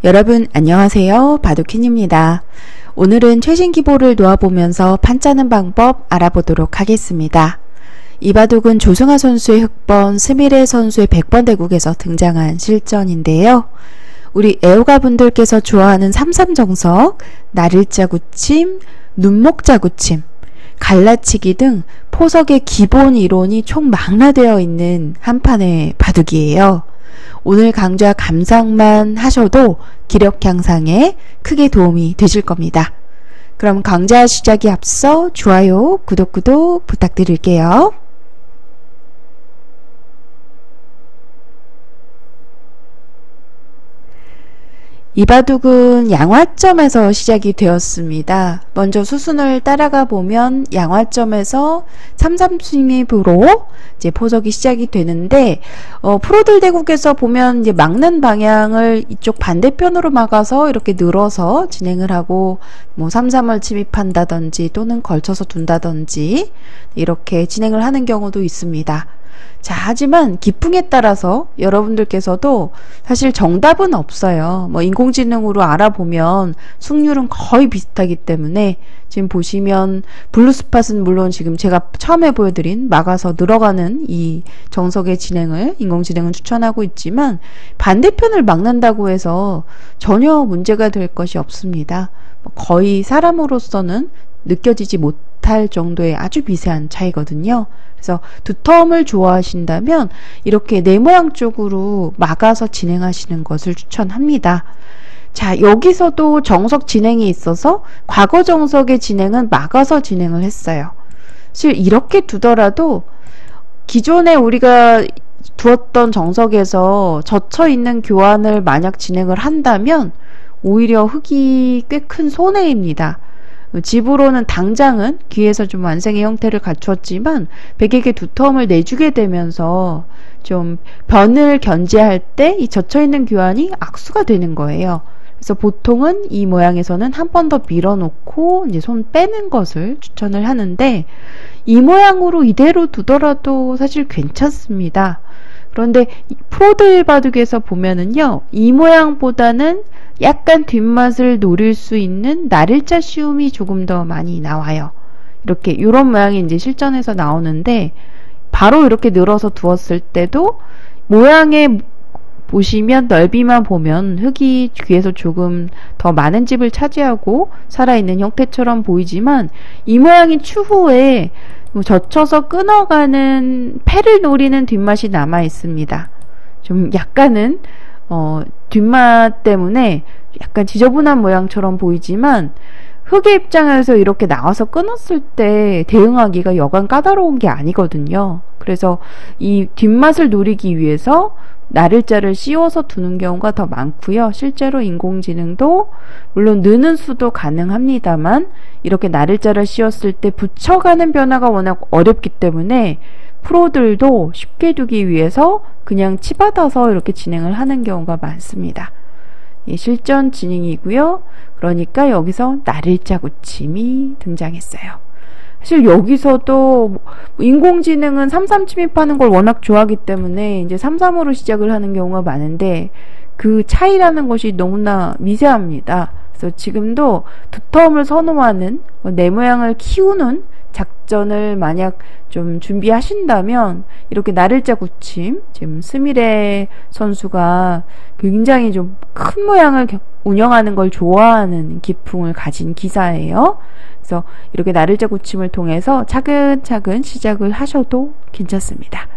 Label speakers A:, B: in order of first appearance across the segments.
A: 여러분 안녕하세요. 바둑퀸입니다. 오늘은 최신 기보를 놓아보면서 판짜는 방법 알아보도록 하겠습니다. 이 바둑은 조승하 선수의 흑번, 스미레 선수의 백번 대국에서 등장한 실전인데요. 우리 애호가 분들께서 좋아하는 삼삼정석, 나를자구침, 눈목자구침, 갈라치기 등 포석의 기본 이론이 총망라되어 있는 한 판의 바둑이에요. 오늘 강좌 감상만 하셔도 기력 향상에 크게 도움이 되실 겁니다. 그럼 강좌 시작에 앞서 좋아요, 구독 부탁드릴게요. 이 바둑은 양화점에서 시작이 되었습니다. 먼저 수순을 따라가 보면 양화점에서 삼삼승립으로 이제 포석이 시작이 되는데, 프로들 대국에서 보면 이제 막는 방향을 이쪽 반대편으로 막아서 이렇게 늘어서 진행을 하고, 뭐 삼삼을 침입한다든지 또는 걸쳐서 둔다든지 이렇게 진행을 하는 경우도 있습니다. 자, 하지만 기풍에 따라서 여러분들께서도 사실 정답은 없어요. 뭐 인공지능으로 알아보면 승률은 거의 비슷하기 때문에 지금 보시면 블루스팟은 물론 지금 제가 처음에 보여드린 막아서 늘어가는 이 정석의 진행을 인공지능은 추천하고 있지만 반대편을 막는다고 해서 전혀 문제가 될 것이 없습니다. 거의 사람으로서는 느껴지지 못할 정도의 아주 미세한 차이거든요. 그래서 두텀을 좋아하신다면 이렇게 네 모양 쪽으로 막아서 진행하시는 것을 추천합니다. 자, 여기서도 정석 진행이 있어서 과거 정석의 진행은 막아서 진행을 했어요. 사실 이렇게 두더라도 기존에 우리가 두었던 정석에서 젖혀있는 교환을 만약 진행을 한다면 오히려 흑이 꽤 큰 손해입니다. 집으로는 당장은 귀에서 좀 완성의 형태를 갖추었지만 백에게 두텀을 내주게 되면서 좀 변을 견제할 때 이 젖혀있는 교환이 악수가 되는 거예요. 그래서 보통은 이 모양에서는 한 번 더 밀어놓고 이제 손 빼는 것을 추천을 하는데, 이 모양으로 이대로 두더라도 사실 괜찮습니다. 그런데 프로들 바둑에서 보면은요, 이 모양보다는 약간 뒷맛을 노릴 수 있는 나를자 쉬움이 조금 더 많이 나와요. 이렇게 이런 모양이 이제 실전에서 나오는데, 바로 이렇게 늘어서 두었을 때도 모양에 보시면 넓이만 보면 흙이 귀에서 조금 더 많은 집을 차지하고 살아있는 형태처럼 보이지만, 이 모양이 추후에 젖혀서 끊어가는 패를 노리는 뒷맛이 남아 있습니다. 좀 약간은 뒷맛 때문에 약간 지저분한 모양처럼 보이지만 흑의 입장에서 이렇게 나와서 끊었을 때 대응하기가 여간 까다로운 게 아니거든요. 그래서 이 뒷맛을 노리기 위해서 나를자를 씌워서 두는 경우가 더 많고요. 실제로 인공지능도 물론 느는 수도 가능합니다만 이렇게 나를자를 씌웠을 때 붙여가는 변화가 워낙 어렵기 때문에 프로들도 쉽게 두기 위해서 그냥 치받아서 이렇게 진행을 하는 경우가 많습니다. 예, 실전 진행이고요. 그러니까 여기서 나를자구침이 등장했어요. 사실 여기서도 인공지능은 삼삼 침입하는 걸 워낙 좋아하기 때문에 이제 삼삼으로 시작을 하는 경우가 많은데 그 차이라는 것이 너무나 미세합니다. 그래서 지금도 두텀을 선호하는 내 모양을 키우는 작전을 만약 좀 준비하신다면 이렇게 나를자구침, 지금 스미레 선수가 굉장히 좀 큰 모양을 운영하는 걸 좋아하는 기풍을 가진 기사예요. 그래서 이렇게 나를자구침을 통해서 차근차근 시작을 하셔도 괜찮습니다.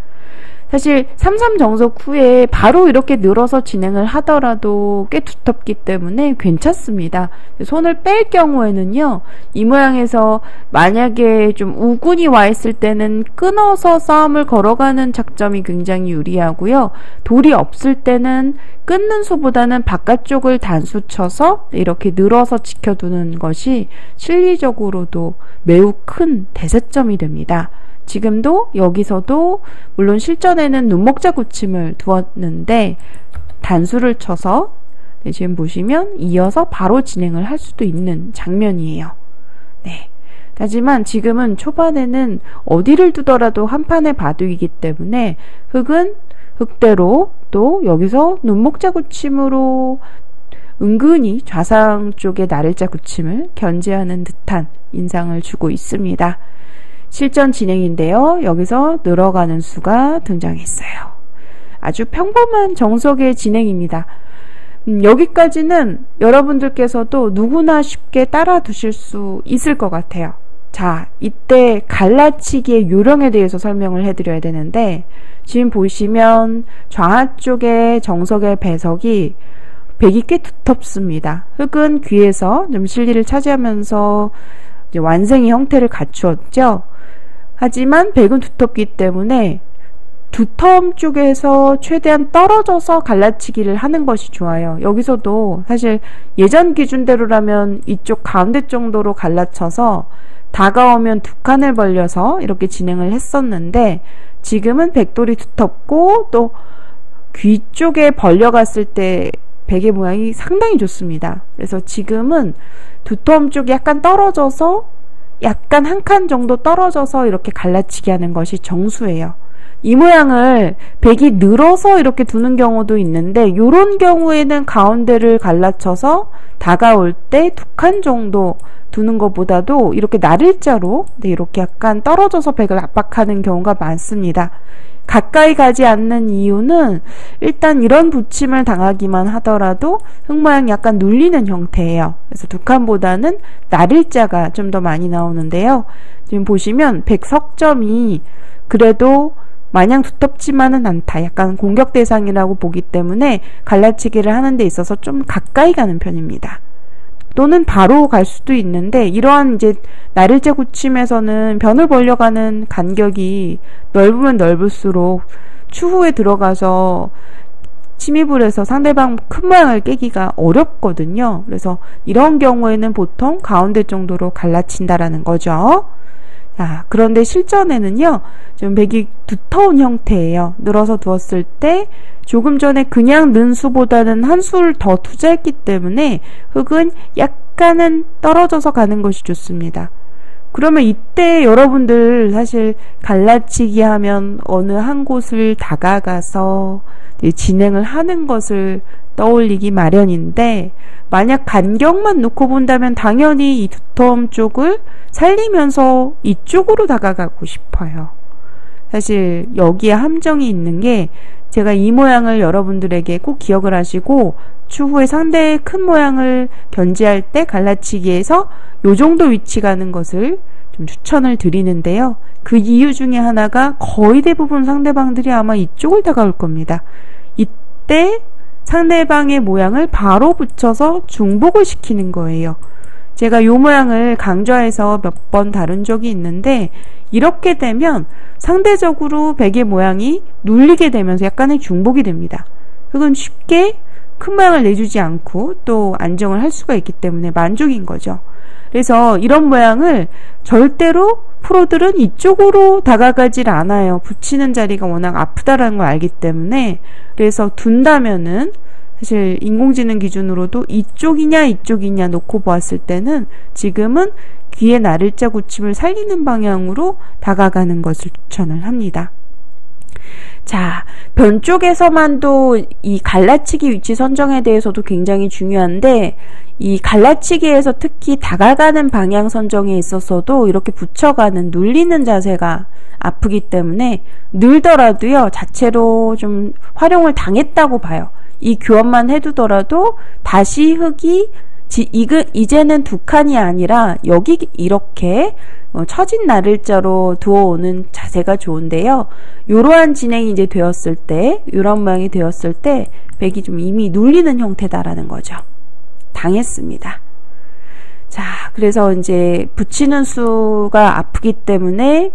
A: 사실 삼삼 정석 후에 바로 이렇게 늘어서 진행을 하더라도 꽤 두텁기 때문에 괜찮습니다. 손을 뺄 경우에는요, 이 모양에서 만약에 좀 우군이 와 있을 때는 끊어서 싸움을 걸어가는 작점이 굉장히 유리하고요. 돌이 없을 때는 끊는 수보다는 바깥쪽을 단수 쳐서 이렇게 늘어서 지켜두는 것이 실리적으로도 매우 큰 대세점이 됩니다. 지금도 여기서도 물론 실전에는 눈목자구침을 두었는데 단수를 쳐서 지금 보시면 이어서 바로 진행을 할 수도 있는 장면이에요. 네. 하지만 지금은 초반에는 어디를 두더라도 한 판의 바둑이기 때문에 흑은 흑대로 또 여기서 눈목자구침으로 은근히 좌상 쪽의 나를자 굳힘을 견제하는 듯한 인상을 주고 있습니다. 실전 진행인데요. 여기서 늘어가는 수가 등장했어요. 아주 평범한 정석의 진행입니다. 여기까지는 여러분들께서도 누구나 쉽게 따라 두실 수 있을 것 같아요. 자, 이때 갈라치기의 요령에 대해서 설명을 해드려야 되는데, 지금 보시면 좌하 쪽의 정석의 배석이 백이 꽤 두텁습니다. 흙은 귀에서 좀 실리를 차지하면서 이제 완생의 형태를 갖추었죠. 하지만 백은 두텁기 때문에 두터움 쪽에서 최대한 떨어져서 갈라치기를 하는 것이 좋아요. 여기서도 사실 예전 기준대로라면 이쪽 가운데 정도로 갈라쳐서 다가오면 두 칸을 벌려서 이렇게 진행을 했었는데, 지금은 백돌이 두텁고 또 귀 쪽에 벌려갔을 때 백의 모양이 상당히 좋습니다. 그래서 지금은 두터움 쪽이 약간 떨어져서 약간 한 칸 정도 떨어져서 이렇게 갈라치기 하는 것이 정수예요. 이 모양을 백이 늘어서 이렇게 두는 경우도 있는데, 이런 경우에는 가운데를 갈라쳐서 다가올 때 두 칸 정도 두는 것보다도 이렇게 나를자로 이렇게 약간 떨어져서 백을 압박하는 경우가 많습니다. 가까이 가지 않는 이유는 일단 이런 붙임을 당하기만 하더라도 흙 모양이 약간 눌리는 형태예요. 그래서 두 칸보다는 나를자가 좀 더 많이 나오는데요. 지금 보시면 백 석점이 그래도 마냥 두텁지만은 않다. 약간 공격 대상이라고 보기 때문에 갈라치기를 하는 데 있어서 좀 가까이 가는 편입니다. 또는 바로 갈 수도 있는데, 이러한 이제 나를자 굳힘에서는 변을 벌려가는 간격이 넓으면 넓을수록 추후에 들어가서 침입을 해서 상대방 큰 모양을 깨기가 어렵거든요. 그래서 이런 경우에는 보통 가운데 정도로 갈라친다라는 거죠. 자, 그런데 실전에는요, 좀 백이 두터운 형태예요. 늘어서 두었을 때 조금 전에 그냥 는 수보다는 한 수를 더 투자했기 때문에 흙은 약간은 떨어져서 가는 것이 좋습니다. 그러면 이때 여러분들 사실 갈라치기 하면 어느 한 곳을 다가가서 진행을 하는 것을 떠올리기 마련인데, 만약 간격만 놓고 본다면 당연히 이 두터움 쪽을 살리면서 이쪽으로 다가가고 싶어요. 사실 여기에 함정이 있는 게, 제가 이 모양을 여러분들에게 꼭 기억을 하시고 추후에 상대의 큰 모양을 견제할 때 갈라치기에서 요 정도 위치 가는 것을 좀 추천을 드리는데요. 그 이유 중에 하나가 거의 대부분 상대방들이 아마 이쪽을 다가올 겁니다. 이때 상대방의 모양을 바로 붙여서 중복을 시키는 거예요. 제가 요 모양을 강좌에서 몇 번 다룬 적이 있는데, 이렇게 되면 상대적으로 백의 모양이 눌리게 되면서 약간의 중복이 됩니다. 흙은 쉽게 큰 모양을 내주지 않고 또 안정을 할 수가 있기 때문에 만족인 거죠. 그래서 이런 모양을 절대로 프로들은 이쪽으로 다가가질 않아요. 붙이는 자리가 워낙 아프다라는 걸 알기 때문에. 그래서 둔다면은 사실 인공지능 기준으로도 이쪽이냐 놓고 보았을 때는 지금은 귀의 나를자 굳힘을 살리는 방향으로 다가가는 것을 추천을 합니다. 자, 변 쪽에서만도 이 갈라치기 위치 선정에 대해서도 굉장히 중요한데, 이 갈라치기에서 특히 다가가는 방향 선정에 있어서도 이렇게 붙여가는 눌리는 자세가 아프기 때문에 늘더라도요, 자체로 좀 활용을 당했다고 봐요. 이 교환만 해두더라도 다시 흙이 이제는 두 칸이 아니라 여기 이렇게 처진 나를자로 두어오는 자세가 좋은데요. 이러한 진행이 이제 되었을 때, 이런 모양이 되었을 때 백이 좀 이미 눌리는 형태다라는 거죠. 당했습니다. 자, 그래서 이제 붙이는 수가 아프기 때문에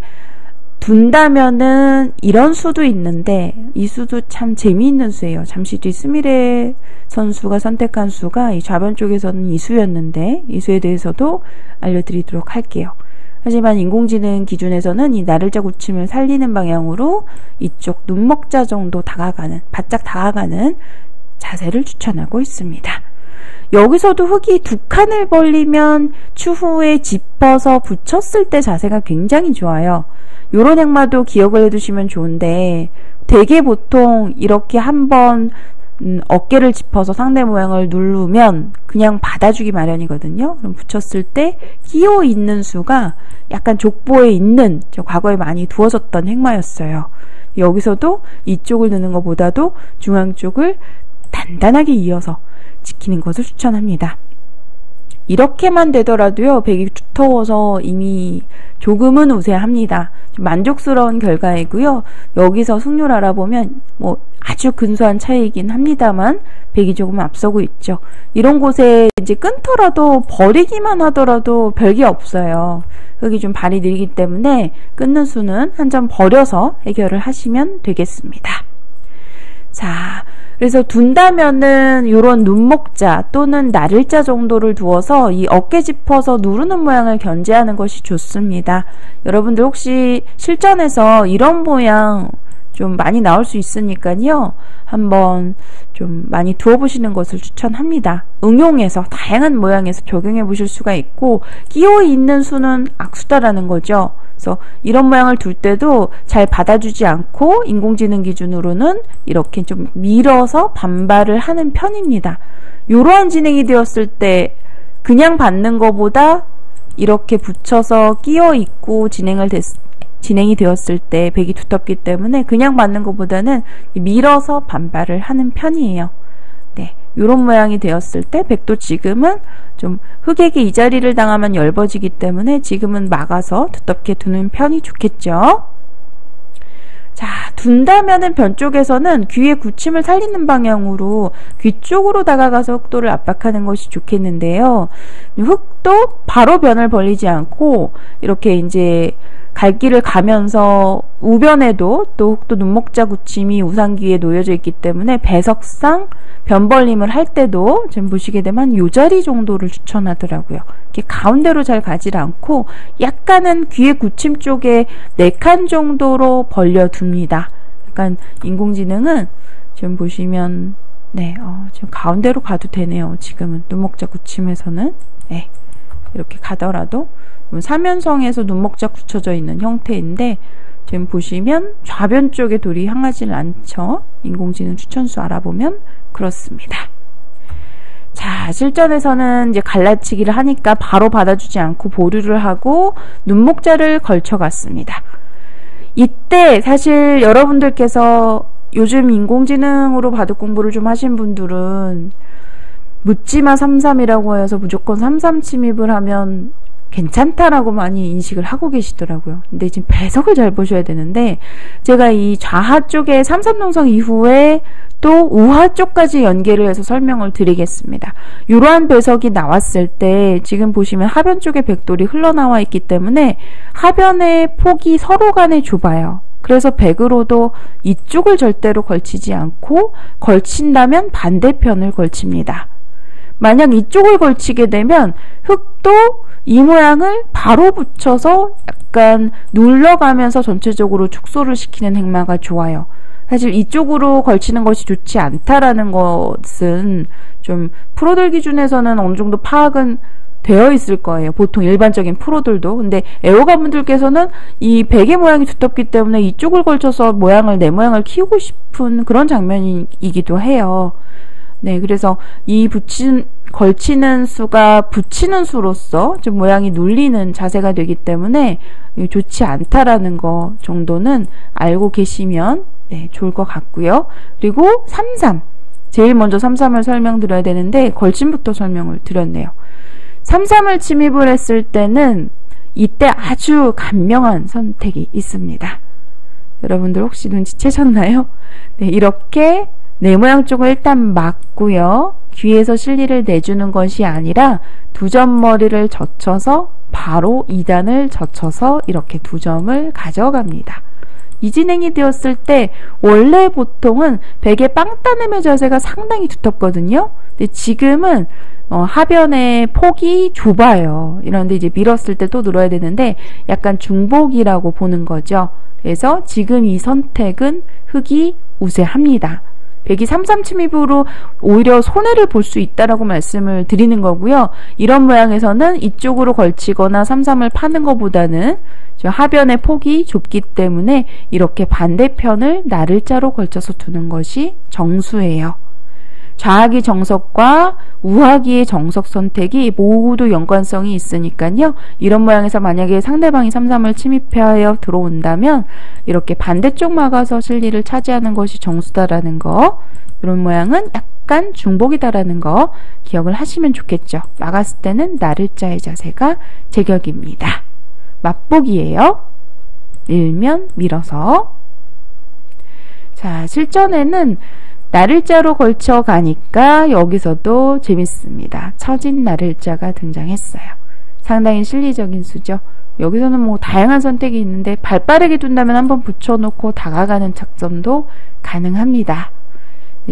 A: 둔다면은 이런 수도 있는데, 이 수도 참 재미있는 수예요. 잠시 뒤 스미레 선수가 선택한 수가 이 좌변 쪽에서는 이 수였는데, 이 수에 대해서도 알려드리도록 할게요. 하지만 인공지능 기준에서는 이 나를자 굳힘을 살리는 방향으로 이쪽 눈먹자 정도 다가가는, 바짝 다가가는 자세를 추천하고 있습니다. 여기서도 흙이 두 칸을 벌리면 추후에 짚어서 붙였을 때 자세가 굉장히 좋아요. 요런 행마도 기억을 해두시면 좋은데, 되게 보통 이렇게 한번 어깨를 짚어서 상대 모양을 누르면 그냥 받아주기 마련이거든요. 그럼 붙였을 때 끼어 있는 수가 약간 족보에 있는 과거에 많이 두어졌던 행마였어요. 여기서도 이쪽을 넣는 것보다도 중앙 쪽을 단단하게 이어서 지키는 것을 추천합니다. 이렇게만 되더라도요, 백이 두터워서 이미 조금은 우세합니다. 만족스러운 결과이고요. 여기서 승률 알아보면 뭐 아주 근소한 차이이긴 합니다만 백이 조금 앞서고 있죠. 이런 곳에 이제 끊더라도 버리기만 하더라도 별게 없어요. 흙이 좀 발이 느리기 때문에 끊는 수는 한 점 버려서 해결을 하시면 되겠습니다. 자, 그래서 둔다면은 요런 눈목자 또는 나를자 정도를 두어서 이 어깨 짚어서 누르는 모양을 견제하는 것이 좋습니다. 여러분들 혹시 실전에서 이런 모양 좀 많이 나올 수 있으니까요. 한번 좀 많이 두어보시는 것을 추천합니다. 응용해서 다양한 모양에서 적용해 보실 수가 있고, 끼어 있는 수는 악수다라는 거죠. 그래서 이런 모양을 둘 때도 잘 받아주지 않고 인공지능 기준으로는 이렇게 좀 밀어서 반발을 하는 편입니다. 이러한 진행이 되었을 때 그냥 받는 것보다 이렇게 붙여서 끼어 있고 진행이 되었을 때 백이 두텁기 때문에 그냥 받는 것보다는 밀어서 반발을 하는 편이에요. 네, 이런 모양이 되었을 때 백도 지금은 좀 흙에게 이 자리를 당하면 엷어지기 때문에 지금은 막아서 두텁게 두는 편이 좋겠죠. 자, 둔다면은 변 쪽에서는 귀의 굳힘을 살리는 방향으로 귀 쪽으로 다가가서 흙도를 압박하는 것이 좋겠는데요. 흙도 바로 변을 벌리지 않고 이렇게 이제 갈 길을 가면서 우변에도 또 흙도 눈목자 굳힘이 우상귀에 놓여져 있기 때문에 배석상 변벌림을 할 때도 지금 보시게 되면 요 자리 정도를 추천하더라고요. 이렇게 가운데로 잘 가지 않고 약간은 귀의 굳힘 쪽에 4칸 정도로 벌려둡니다. 약간 인공지능은 지금 보시면 지금 가운데로 가도 되네요. 지금은 눈목자 굳힘에서는 이렇게 가더라도 사면성에서 눈목자 굳혀져 있는 형태인데 지금 보시면 좌변 쪽에 돌이 향하지는 않죠. 인공지능 추천수 알아보면 그렇습니다. 자, 실전에서는 이제 갈라치기를 하니까 바로 받아주지 않고 보류를 하고 눈목자를 걸쳐갔습니다. 이때 사실 여러분들께서 요즘 인공지능으로 바둑 공부를 좀 하신 분들은 묻지마 33이라고 해서 무조건 33 침입을 하면 괜찮다라고 많이 인식을 하고 계시더라고요. 근데 지금 배석을 잘 보셔야 되는데 제가 이 좌하 쪽에 33농성 이후에 또 우하 쪽까지 연계를 해서 설명을 드리겠습니다. 이러한 배석이 나왔을 때 지금 보시면 하변 쪽에 백돌이 흘러나와 있기 때문에 하변의 폭이 서로 간에 좁아요. 그래서 백으로도 이쪽을 절대로 걸치지 않고 걸친다면 반대편을 걸칩니다. 만약 이쪽을 걸치게 되면 흙도 이 모양을 바로 붙여서 약간 눌러가면서 전체적으로 축소를 시키는 행마가 좋아요. 사실 이쪽으로 걸치는 것이 좋지 않다라는 것은 좀 프로들 기준에서는 어느 정도 파악은 되어 있을 거예요. 보통 일반적인 프로들도. 근데 애호가분들께서는 이 베개 모양이 두텁기 때문에 이쪽을 걸쳐서 내 모양을 키우고 싶은 그런 장면이기도 해요. 네, 그래서 이 걸치는 수가 붙이는 수로서 좀 모양이 눌리는 자세가 되기 때문에 좋지 않다라는 거 정도는 알고 계시면 좋을 것 같고요. 그리고 33. 제일 먼저 33을 설명드려야 되는데 걸침부터 설명을 드렸네요. 33을 침입을 했을 때는 이때 아주 간명한 선택이 있습니다. 여러분들 혹시 눈치채셨나요? 네, 이렇게 내 모양 쪽을 일단 막고요. 귀에서 실리를 내주는 것이 아니라 두 점 머리를 젖혀서 바로 2단을 젖혀서 이렇게 2점을 가져갑니다. 이 진행이 되었을 때 원래 보통은 베개 빵따냄의 자세가 상당히 두텁거든요. 근데 지금은 하변의 폭이 좁아요. 이런데 이제 밀었을 때 또 늘어야 되는데 약간 중복이라고 보는 거죠. 그래서 지금 이 선택은 흙이 우세합니다. 백이 33 침입으로 오히려 손해를 볼 수 있다라고 말씀을 드리는 거고요. 이런 모양에서는 이쪽으로 걸치거나 33을 파는 것보다는 하변의 폭이 좁기 때문에 이렇게 반대편을 나를자로 걸쳐서 두는 것이 정수예요. 좌하기 정석과 우하기의 정석 선택이 모두 연관성이 있으니까요. 이런 모양에서 만약에 상대방이 3-3을 침입하여 들어온다면 이렇게 반대쪽 막아서 실리를 차지하는 것이 정수다라는 거, 이런 모양은 약간 중복이다라는 거 기억을 하시면 좋겠죠. 막았을 때는 나를자의 자세가 제격입니다. 맛보기예요. 밀면 밀어서. 자, 실전에는 나를자로 걸쳐 가니까 여기서도 재밌습니다. 처진 나를자가 등장했어요. 상당히 실리적인 수죠. 여기서는 뭐 다양한 선택이 있는데 발 빠르게 둔다면 한번 붙여놓고 다가가는 작전도 가능합니다.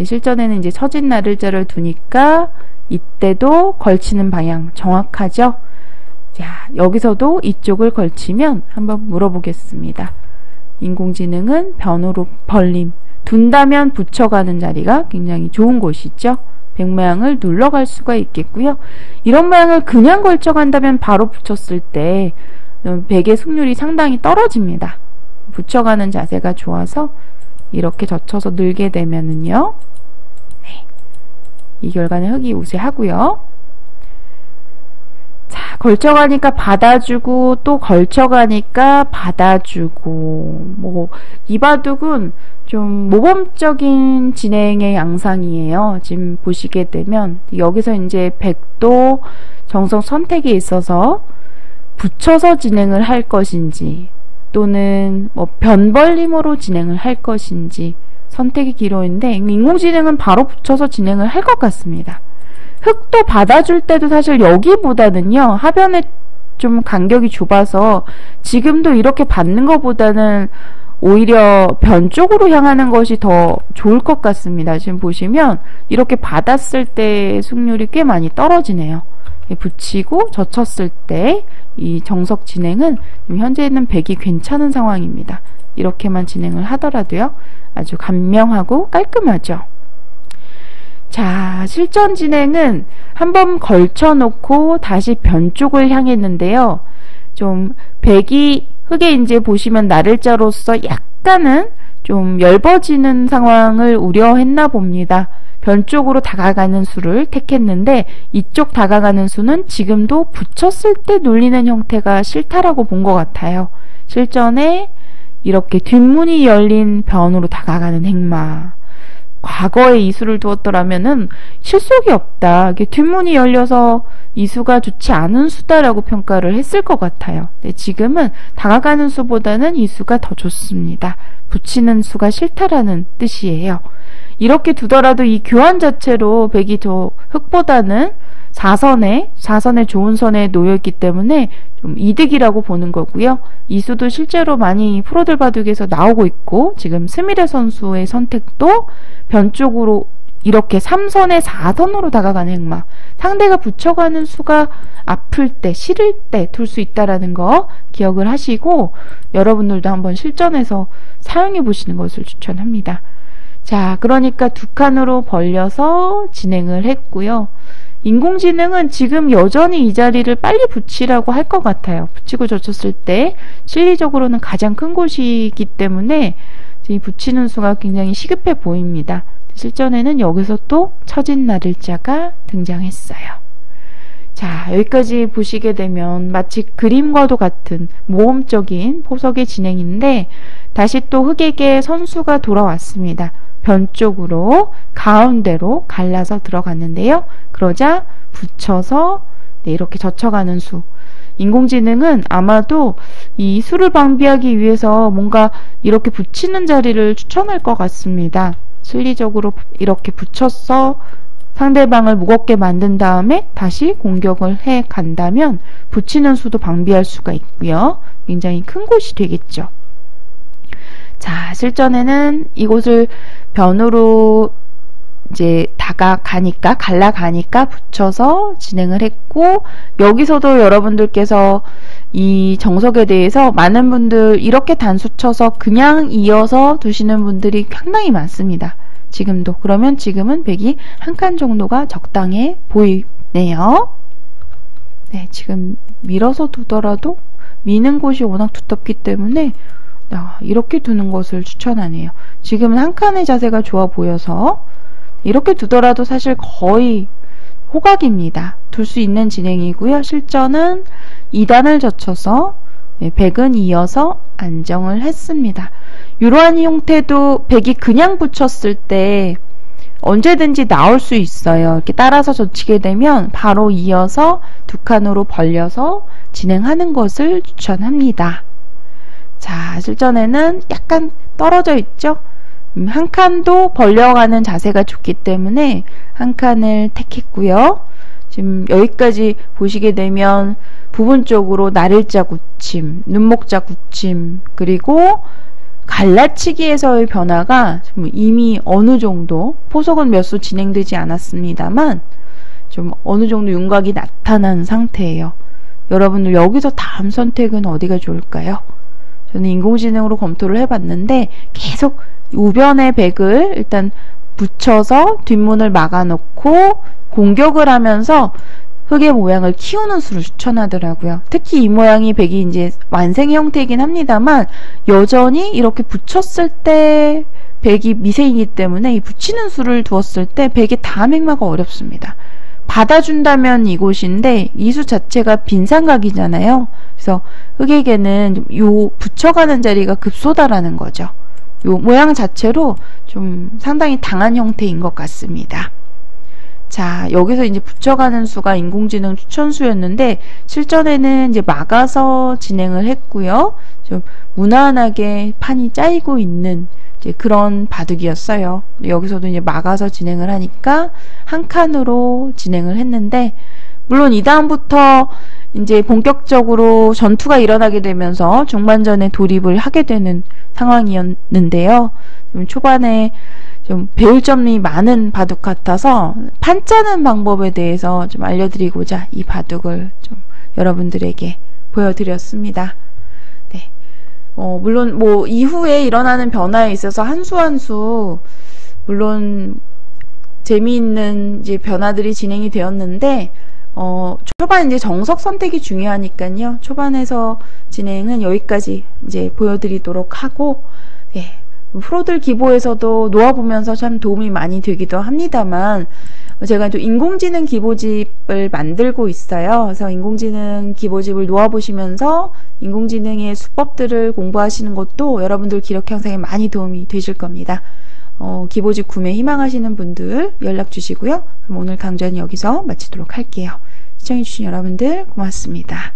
A: 실전에는 이제 처진 나를자를 두니까 이때도 걸치는 방향 정확하죠? 자, 여기서도 이쪽을 걸치면 한번 물어보겠습니다. 인공지능은 변으로 벌림, 둔다면 붙여가는 자리가 굉장히 좋은 곳이죠. 백 모양을 눌러갈 수가 있겠고요. 이런 모양을 그냥 걸쳐간다면 바로 붙였을 때 백의 승률이 상당히 떨어집니다. 붙여가는 자세가 좋아서 이렇게 젖혀서 늘게 되면은요, 네, 이 결과는 흑이 우세하고요. 자, 걸쳐가니까 받아주고 또 걸쳐가니까 받아주고, 뭐 이 바둑은 좀 모범적인 진행의 양상이에요. 지금 보시게 되면 여기서 이제 백도 정석 선택에 있어서 붙여서 진행을 할 것인지 또는 뭐 변벌림으로 진행을 할 것인지 선택이 기로인데, 인공지능은 바로 붙여서 진행을 할 것 같습니다. 흑도 받아줄 때도 사실 여기보다는요, 하변에 좀 간격이 좁아서 지금도 이렇게 받는 것보다는 오히려 변 쪽으로 향하는 것이 더 좋을 것 같습니다. 지금 보시면 이렇게 받았을 때 승률이 꽤 많이 떨어지네요. 붙이고 젖혔을 때 이 정석 진행은 현재는 백이 괜찮은 상황입니다. 이렇게만 진행을 하더라도요, 아주 간명하고 깔끔하죠. 자, 실전 진행은 한번 걸쳐놓고 다시 변 쪽을 향했는데요. 좀 백이 흑에 이제 보시면 나를자로서 약간은 좀 엷어지는 상황을 우려했나 봅니다. 변 쪽으로 다가가는 수를 택했는데 이쪽 다가가는 수는 지금도 붙였을 때 눌리는 형태가 싫다라고 본 것 같아요. 실전에 이렇게 뒷문이 열린 변으로 다가가는 행마, 과거에 이 수를 두었더라면은 실속이 없다, 이게 뒷문이 열려서 이 수가 좋지 않은 수다라고 평가를 했을 것 같아요. 근데 지금은 다가가는 수보다는 이 수가 더 좋습니다. 붙이는 수가 싫다라는 뜻이에요. 이렇게 두더라도 이 교환 자체로 백이 더 흑보다는 4선에 좋은 선에 놓여있기 때문에 좀 이득이라고 보는 거고요. 이 수도 실제로 많이 프로들 바둑에서 나오고 있고, 지금 스미레 선수의 선택도 변 쪽으로 이렇게 3선에 4선으로 다가가는 행마, 상대가 붙여가는 수가 아플 때, 싫을 때 둘 수 있다라는 거 기억을 하시고 여러분들도 한번 실전에서 사용해 보시는 것을 추천합니다. 자, 그러니까 두 칸으로 벌려서 진행을 했고요. 인공지능은 지금 여전히 이 자리를 빨리 붙이라고 할 것 같아요. 붙이고 젖혔을 때 실리적으로는 가장 큰 곳이기 때문에 붙이는 수가 굉장히 시급해 보입니다. 실전에는 여기서 또 처진 나를자가 등장했어요. 자, 여기까지 보시게 되면 마치 그림과도 같은 모험적인 포석의 진행인데, 다시 또 흑에게 선수가 돌아왔습니다. 변 쪽으로 가운데로 갈라서 들어갔는데요. 그러자 붙여서 이렇게 젖혀가는 수. 인공지능은 아마도 이 수를 방비하기 위해서 뭔가 이렇게 붙이는 자리를 추천할 것 같습니다. 실리적으로 이렇게 붙여서 상대방을 무겁게 만든 다음에 다시 공격을 해 간다면 붙이는 수도 방비할 수가 있고요. 굉장히 큰 곳이 되겠죠. 자, 실전에는 이곳을 변으로 이제 갈라가니까 붙여서 진행을 했고, 여기서도 여러분들께서 이 정석에 대해서 많은 분들 이렇게 단수 쳐서 그냥 이어서 두시는 분들이 상당히 많습니다. 지금도. 그러면 지금은 백이 한 칸 정도가 적당해 보이네요. 네, 지금 밀어서 두더라도 미는 곳이 워낙 두텁기 때문에 이렇게 두는 것을 추천하네요. 지금은 한 칸의 자세가 좋아 보여서 이렇게 두더라도 사실 거의 호각입니다. 둘 수 있는 진행이고요. 실전은 2단을 젖혀서 백은 이어서 안정을 했습니다. 이러한 형태도 백이 그냥 붙였을 때 언제든지 나올 수 있어요. 이렇게 따라서 젖히게 되면 바로 이어서 두 칸으로 벌려서 진행하는 것을 추천합니다. 자, 실전에는 약간 떨어져 있죠? 한 칸도 벌려가는 자세가 좋기 때문에 한 칸을 택했고요. 지금 여기까지 보시게 되면 부분적으로 날일자 굳힘, 눈목자 굳힘, 그리고 갈라치기에서의 변화가 이미 어느 정도, 포석은 몇 수 진행되지 않았습니다만 좀 어느 정도 윤곽이 나타난 상태예요. 여러분들 여기서 다음 선택은 어디가 좋을까요? 저는 인공지능으로 검토를 해봤는데 계속 우변의 백을 일단 붙여서 뒷문을 막아놓고 공격을 하면서 흙의 모양을 키우는 수를 추천하더라고요. 특히 이 모양이 백이 이제 완생의 형태이긴 합니다만 여전히 이렇게 붙였을 때 백이 미세이기 때문에 이 붙이는 수를 두었을 때 백의 다음 행마가 어렵습니다. 받아준다면 이곳인데 이 수 자체가 빈삼각이잖아요. 그래서 흙에게는 요 붙여가는 자리가 급소다라는 거죠. 요 모양 자체로 좀 상당히 당한 형태인 것 같습니다. 자, 여기서 이제 붙여가는 수가 인공지능 추천수였는데 실전에는 이제 막아서 진행을 했고요. 좀 무난하게 판이 짜이고 있는 이제 그런 바둑이었어요. 여기서도 이제 막아서 진행을 하니까 한 칸으로 진행을 했는데 물론 이 다음부터 이제 본격적으로 전투가 일어나게 되면서 중반전에 돌입을 하게 되는 상황이었는데요. 좀 초반에 좀 배울 점이 많은 바둑 같아서 판 짜는 방법에 대해서 좀 알려드리고자 이 바둑을 좀 여러분들에게 보여드렸습니다. 네. 물론 뭐 이후에 일어나는 변화에 있어서 한 수 한 수 물론 재미있는 이제 변화들이 진행이 되었는데 초반 이제 정석 선택이 중요하니까요. 초반에서 진행은 여기까지 이제 보여드리도록 하고, 네. 프로들 기보에서도 놓아보면서 참 도움이 많이 되기도 합니다만, 제가 또 인공지능 기보집을 만들고 있어요. 그래서 인공지능 기보집을 놓아보시면서 인공지능의 수법들을 공부하시는 것도 여러분들 기록 향상에 많이 도움이 되실 겁니다. 기보집 구매 희망하시는 분들 연락 주시고요. 그럼 오늘 강좌는 여기서 마치도록 할게요. 시청해주신 여러분들 고맙습니다.